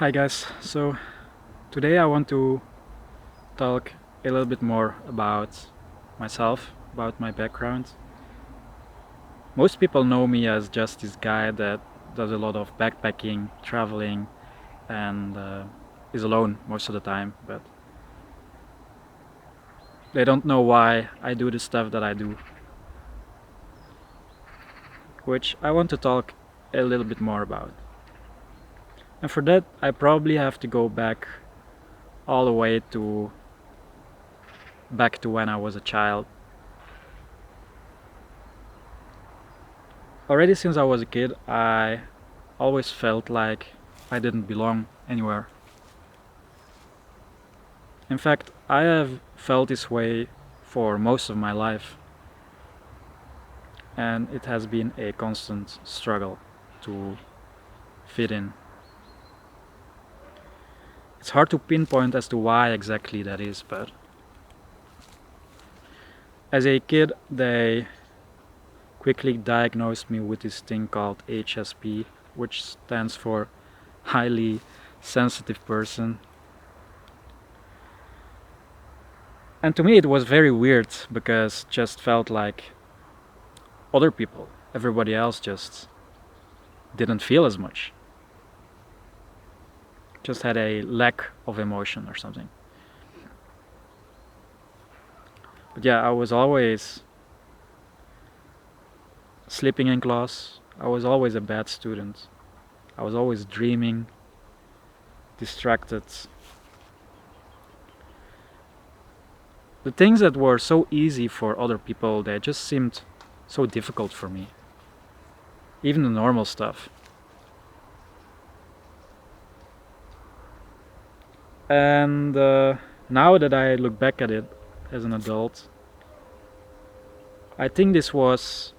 Hi guys, so today I want to talk a little bit more about myself, about my background. Most people know me as just this guy that does a lot of backpacking, traveling, and is alone most of the time, but they don't know why I do the stuff that I do, which I want to talk a little bit more about. And for that, I probably have to go all the way back to when I was a child. Already since I was a kid, I always felt like I didn't belong anywhere. In fact, I have felt this way for most of my life, and it has been a constant struggle to fit in. It's hard to pinpoint as to why exactly that is, but as a kid, they quickly diagnosed me with this thing called HSP, which stands for highly sensitive person. And to me it was very weird because it just felt like other people, everybody else just didn't feel as much. Just had a lack of emotion or something. But yeah, I was always sleeping in class. I was always a bad student. I was always dreaming, distracted. The things that were so easy for other people, they just seemed so difficult for me. Even the normal stuff. And now that I look back at it as an adult, I think this was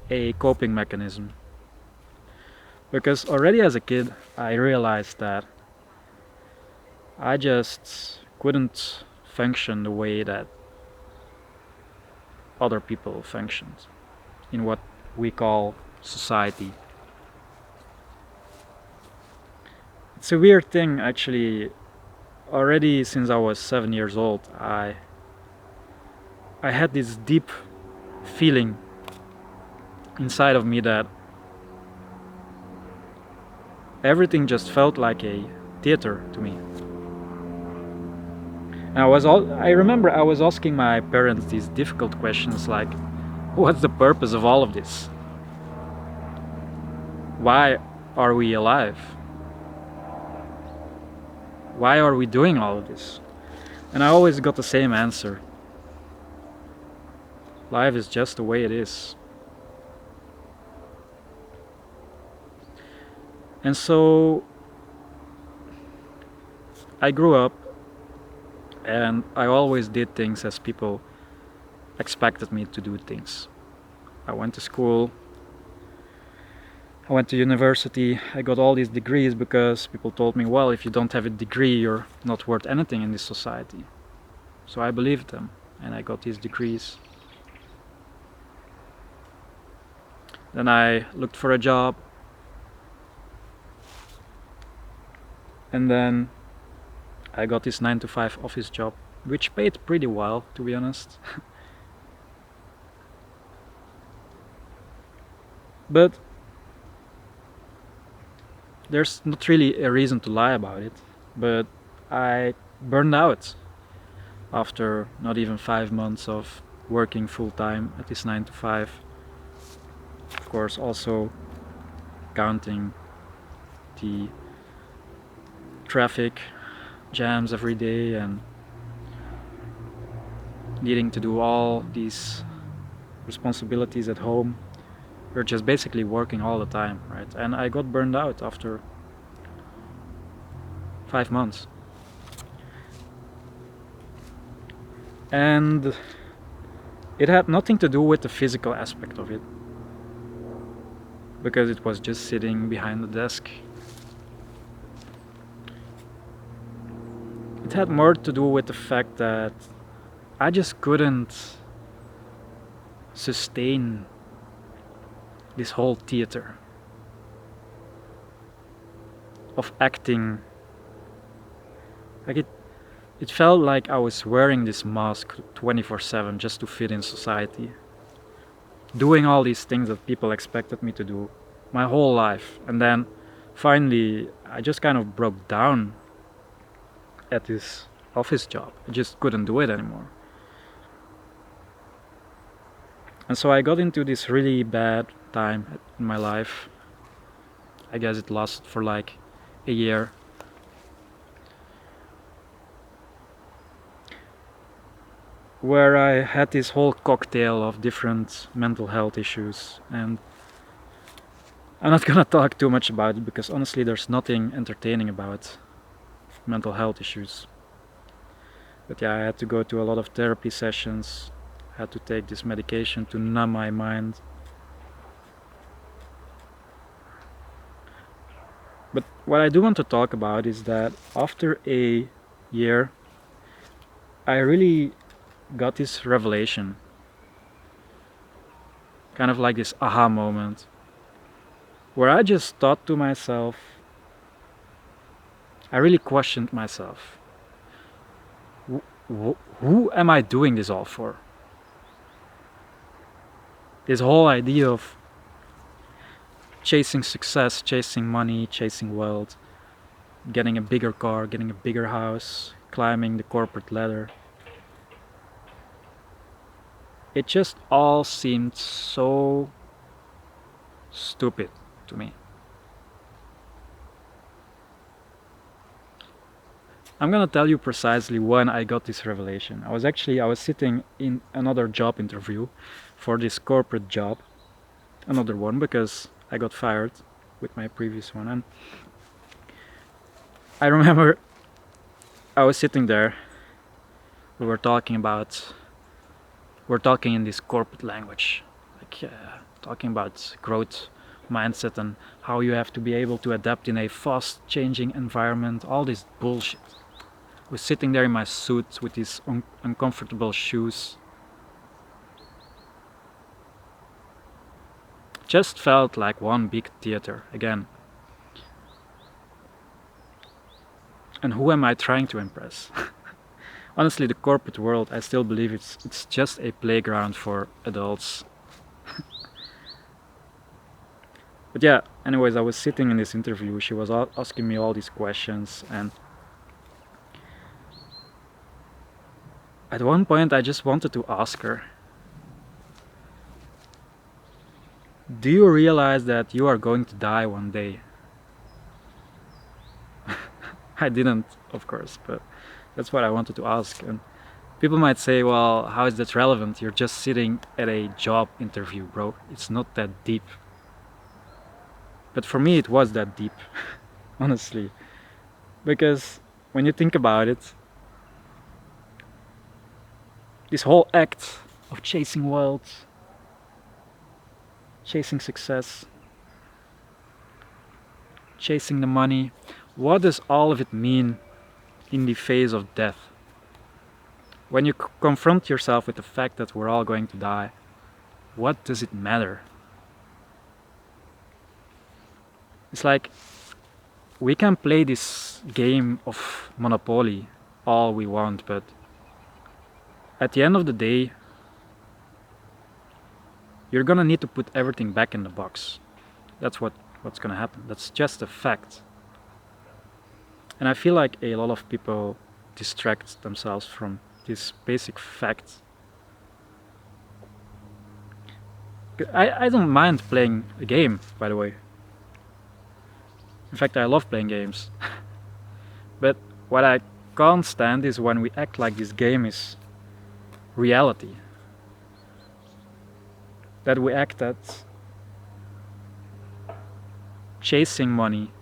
a coping mechanism. Because already as a kid, I realized that I just couldn't function the way that other people functioned in what we call society. It's a weird thing, actually. Already since I was 7 years old, I had this deep feeling inside of me that everything just felt like a theater to me. And I remember I was asking my parents these difficult questions like, what's the purpose of all of this? Why are we alive? Why are we doing all of this? And I always got the same answer. Life is just the way it is. And so I grew up and I always did things as people expected me to do things. I went to school, I went to university, I got all these degrees because people told me, well, if you don't have a degree, you're not worth anything in this society. So I believed them and I got these degrees. Then I looked for a job, and then I got this 9-to-5 office job, which paid pretty well, to be honest. But there's not really a reason to lie about it, but I burned out after not even 5 months of working full-time at this 9-to-5. Of course, also counting the traffic jams every day and needing to do all these responsibilities at home. We're just basically working all the time, right? And I got burned out after 5 months. And it had nothing to do with the physical aspect of it, because it was just sitting behind the desk. It had more to do with the fact that I just couldn't sustain this whole theater of acting Like it felt like I was wearing this mask 24/7 just to fit in society, doing all these things that people expected me to do my whole life. And then finally I just kind of broke down at this office job. I just couldn't do it anymore. And so I got into this really bad time in my life. I guess it lasted for like a year. Where I had this whole cocktail of different mental health issues, and I'm not gonna talk too much about it because honestly there's nothing entertaining about mental health issues. But yeah, I had to go to a lot of therapy sessions, had to take this medication to numb my mind. But what I do want to talk about is that after a year I really got this revelation, kind of like this aha moment, where I just thought to myself, I really questioned myself. Who am I doing this all for? This whole idea of chasing success, chasing money, chasing wealth, getting a bigger car, getting a bigger house, climbing the corporate ladder. It just all seemed so stupid to me. I'm gonna tell you precisely when I got this revelation. I was sitting in another job interview for this corporate job, another one because I got fired with my previous one, and I remember I was sitting there. We're talking in this corporate language, like talking about growth mindset and how you have to be able to adapt in a fast changing environment, all this bullshit. I was sitting there in my suit with these uncomfortable shoes. Just felt like one big theater again. And who am I trying to impress? Honestly, the corporate world, I still believe it's just a playground for adults. But yeah, anyways, I was sitting in this interview. She was asking me all these questions, and at one point I just wanted to ask her, do you realize that you are going to die one day? I didn't, of course, but that's what I wanted to ask. And people might say, well, how is that relevant? You're just sitting at a job interview, bro. It's not that deep. But for me it was that deep, honestly. Because when you think about it, this whole act of chasing wealth, chasing success, chasing the money, what does all of it mean in the face of death? When you confront yourself with the fact that we're all going to die, what does it matter? It's like we can play this game of Monopoly all we want, but at the end of the day, you're gonna need to put everything back in the box. That's what's gonna happen. That's just a fact. And I feel like a lot of people distract themselves from this basic fact. I don't mind playing a game, by the way. In fact, I love playing games. But what I can't stand is when we act like this game is reality. That we act that chasing money,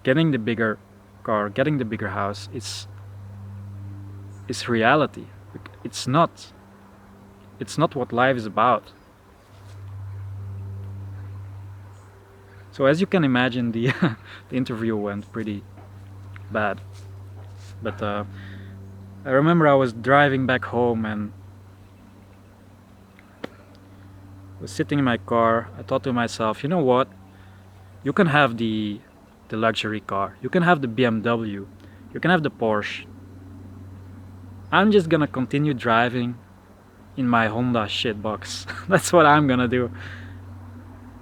getting the bigger car, getting the bigger house is reality. It's not what life is about. So as you can imagine, the interview went pretty bad. But I remember I was driving back home and was sitting in my car. I thought to myself, you know what? You can have the luxury car. You can have the BMW. You can have the Porsche. I'm just gonna continue driving in my Honda shitbox. That's what I'm gonna do.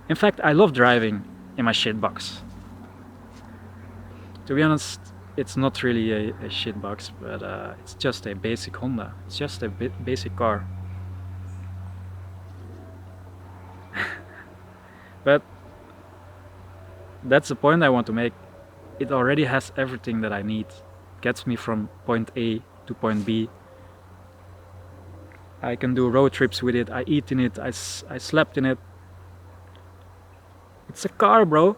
In fact, I love driving in my shitbox. To be honest, it's not really a shitbox, but it's just a basic Honda. It's just a basic car. But that's the point I want to make. It already has everything that I need. Gets me from point A to point B. I can do road trips with it. I eat in it. I slept in it. It's a car, bro.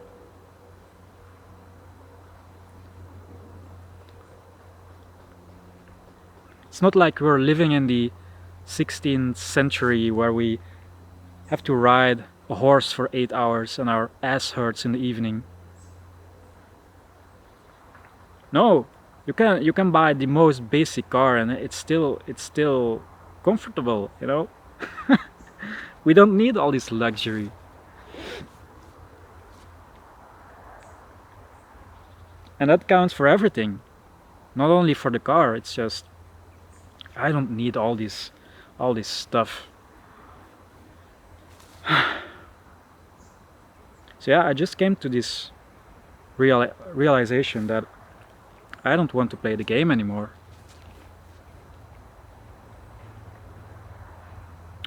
It's not like we're living in the 16th century where we have to ride a horse for 8 hours and our ass hurts in the evening. No, you can buy the most basic car and it's still comfortable, you know. We don't need all this luxury. And that counts for everything, not only for the car. It's just I don't need all this stuff. So yeah, I just came to this realization that I don't want to play the game anymore.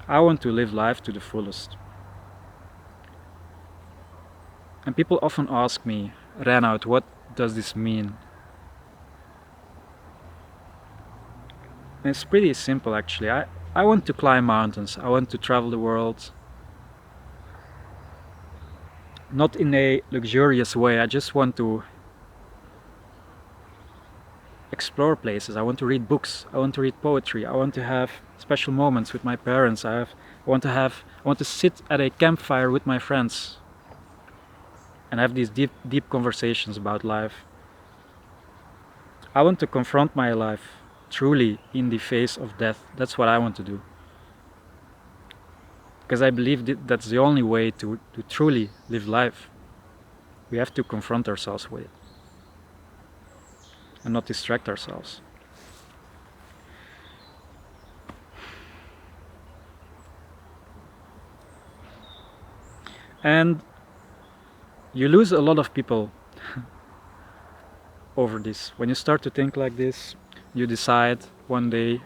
I want to live life to the fullest. And people often ask me, Reinout, what does this mean? And it's pretty simple actually. I want to climb mountains. I want to travel the world. Not in a luxurious way. I just want to explore places. I want to read books. I want to read poetry. I want to have special moments with my parents. I want to sit at a campfire with my friends and have these deep conversations about life. I want to confront my life truly in the face of death. That's what I want to do. Because I believe that's the only way to truly live life. We have to confront ourselves with it and not distract ourselves. And you lose a lot of people over this. When you start to think like this, you decide one day,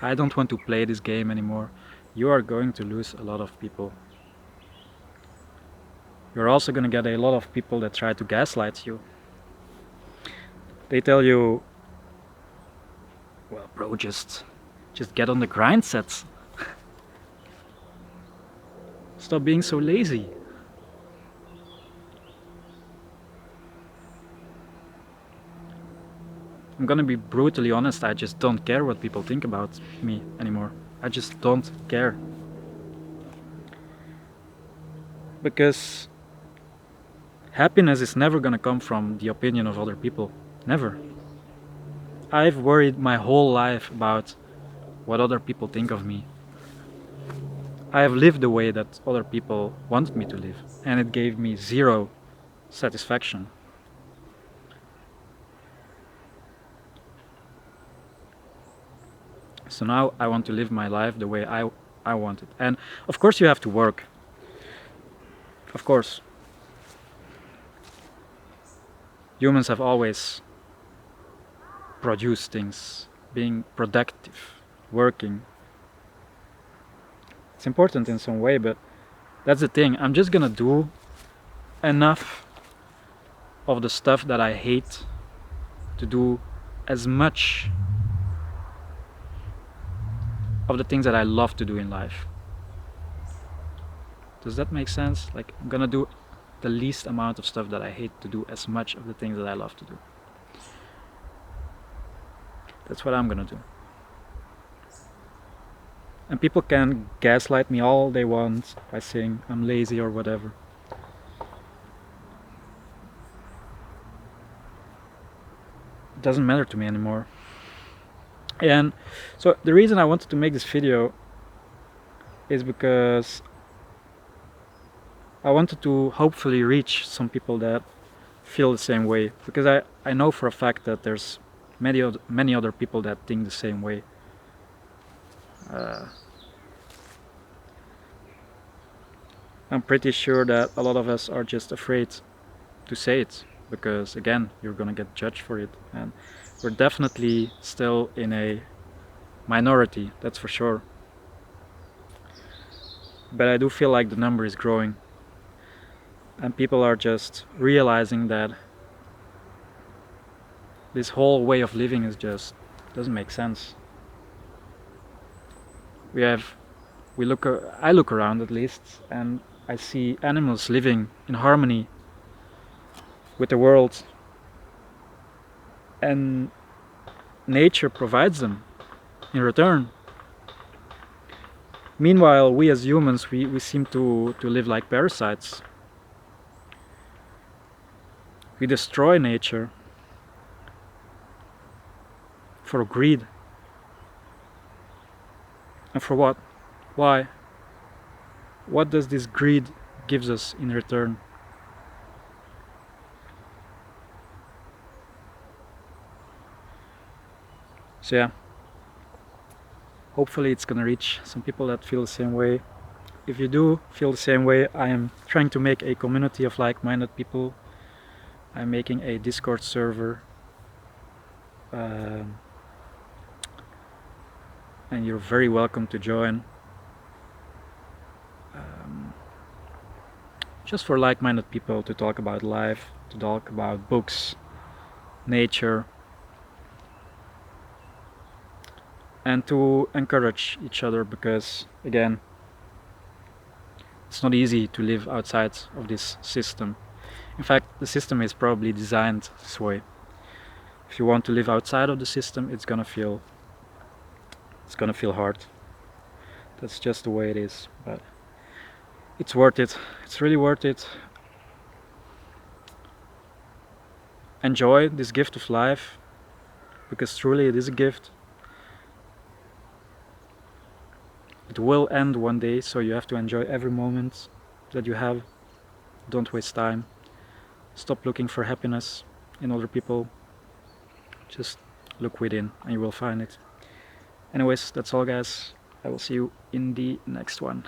I don't want to play this game anymore. You are going to lose a lot of people. You're also going to get a lot of people that try to gaslight you. They tell you, well, bro, just get on the grind sets. Stop being so lazy. I'm gonna be brutally honest, I just don't care what people think about me anymore. I just don't care. Because happiness is never gonna come from the opinion of other people. Never. I've worried my whole life about what other people think of me. I have lived the way that other people wanted me to live, and it gave me zero satisfaction. So now I want to live my life the way I want it. And of course you have to work. Of course. Humans have always produced things, being productive, working. It's important in some way, but that's the thing. I'm just gonna do enough of the stuff that I hate to do as much of the things that I love to do in life. Does that make sense? Like, I'm gonna do the least amount of stuff that I hate to do as much of the things that I love to do. That's what I'm gonna do. And people can gaslight me all they want by saying I'm lazy or whatever. It doesn't matter to me anymore. And so the reason I wanted to make this video is because I wanted to hopefully reach some people that feel the same way, because I know for a fact that there's many other people that think the same way. I'm pretty sure that a lot of us are just afraid to say it, because again, you're gonna get judged for it, and we're definitely still in a minority, that's for sure. But I do feel like the number is growing, and people are just realizing that this whole way of living is just doesn't make sense. I look around at least, and I see animals living in harmony with the world, and nature provides them in return. Meanwhile, we as humans, we seem to live like parasites. We destroy nature for greed. And for what? Why? What does this greed gives us in return? So yeah, hopefully it's gonna reach some people that feel the same way. If you do feel the same way, I am trying to make a community of like-minded people. I'm making a Discord server, and you're very welcome to join. Just for like-minded people to talk about life, to talk about books, nature, and to encourage each other, because again, it's not easy to live outside of this system. In fact, the system is probably designed this way. If you want to live outside of the system, it's gonna feel hard. That's just the way it is, but it's worth it. It's really worth it. Enjoy this gift of life, because truly it is a gift. It will end one day, so you have to enjoy every moment that you have. Don't waste time. Stop looking for happiness in other people. Just look within and you will find it. Anyways, that's all guys. I will see you in the next one.